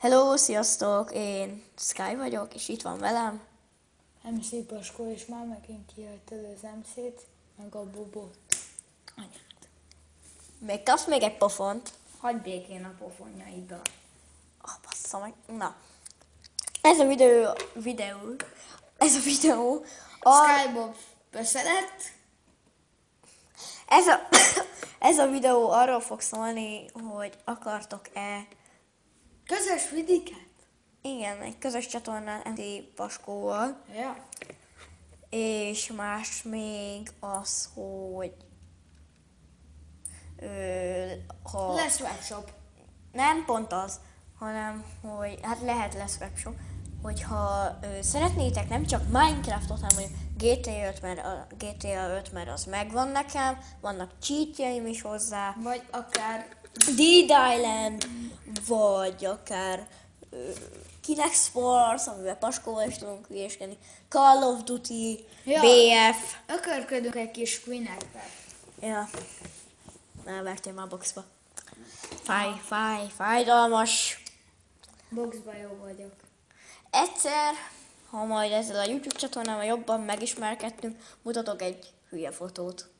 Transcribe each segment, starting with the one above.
Hello, sziasztok! Én Sky vagyok, és itt van velem. MC Paskó, és már megint kihagytad az MC-t, meg a Bobot. Anyád. Még kapsz még egy pofont. Hagyd békén a pofonjaiddal. Bassza meg. Na. Ez a videó. Sky Bob beszedett. Ez a videó arról fog szólni, hogy akartok-e... Közös vidiket? Igen, egy közös csatornán MC Paskóval. Ja. És más még az, hogy... ha... Lesz webshop. Nem pont az, hanem, hogy hát lesz webshop, hogyha szeretnétek nem csak Minecraftot, hanem mondjuk GTA 5, mert az megvan nekem, vannak cheatjeim is hozzá, Vagy akár... Dead Island, vagy akár Kinect Sports, amivel Paskóval is tudunk hülyéskedni, Call of Duty, Ja. BF. Ökörködünk egy kis Queen-et. Ja, elvertél már a boxba. Fájdalmas. Boxba jó vagyok. Egyszer, ha majd ezzel a YouTube csatornával jobban megismerkedtünk, mutatok egy hülye fotót.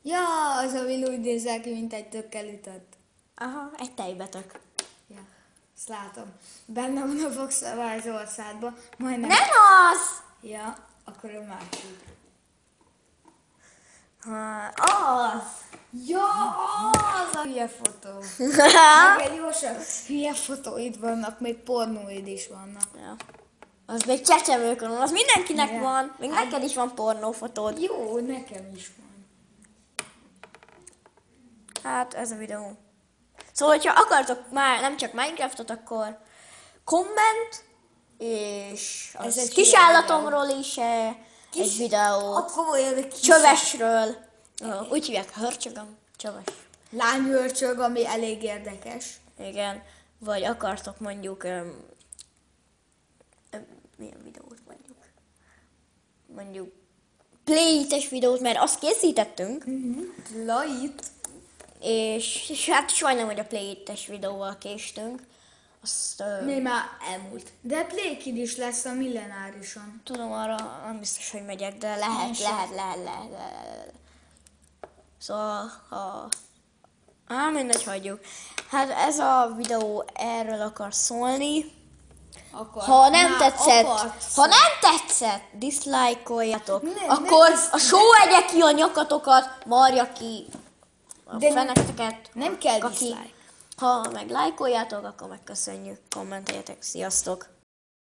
Ja, az amin úgy nézel ki, mint egy tökkel ütött. Aha, egy tejbetök. Ja, ezt látom. Benne van a Voxelwise országban, majdnem... Nem az! Ja, akkor a másik. Az! Ja, az a hülye fotó. Meg egy jósabb hülye fotóid vannak, még pornóid is vannak. Ja. Az még csecsemőkön van, az mindenkinek Ja. van. Még neked is van pornófotód. Jó, nekem is van. Hát ez a videó. Szóval, hogyha akartok már nem csak Minecraftot, akkor komment, és Ez az egy kisállatomról is egy videó. Akkor olyan egy kis Csövesről. Úgy hívják, hörcsögöm. Csöves. lányőrcsög, ami elég érdekes. Igen. Vagy akartok mondjuk... milyen videót mondjuk? Mondjuk Play-es videót, mert azt készítettünk. Lait. És hát sajnálom, hogy a Play-es videóval késtünk. Azt Mi már elmúlt. De Playkid is lesz a millenárison. tudom, arra nem biztos, hogy megyek, de lehet. Szóval, mindegy, hagyjuk. Hát ez a videó erről akar szólni. Akkor Ha nem tetszett, diszlájkoljatok. Akkor a só egye ki a nyakatokat, marja ki a De feneketeket. nem kell kaki. dislike. Ha meg lájkoljátok, akkor megköszönjük, kommenteljetek, sziasztok!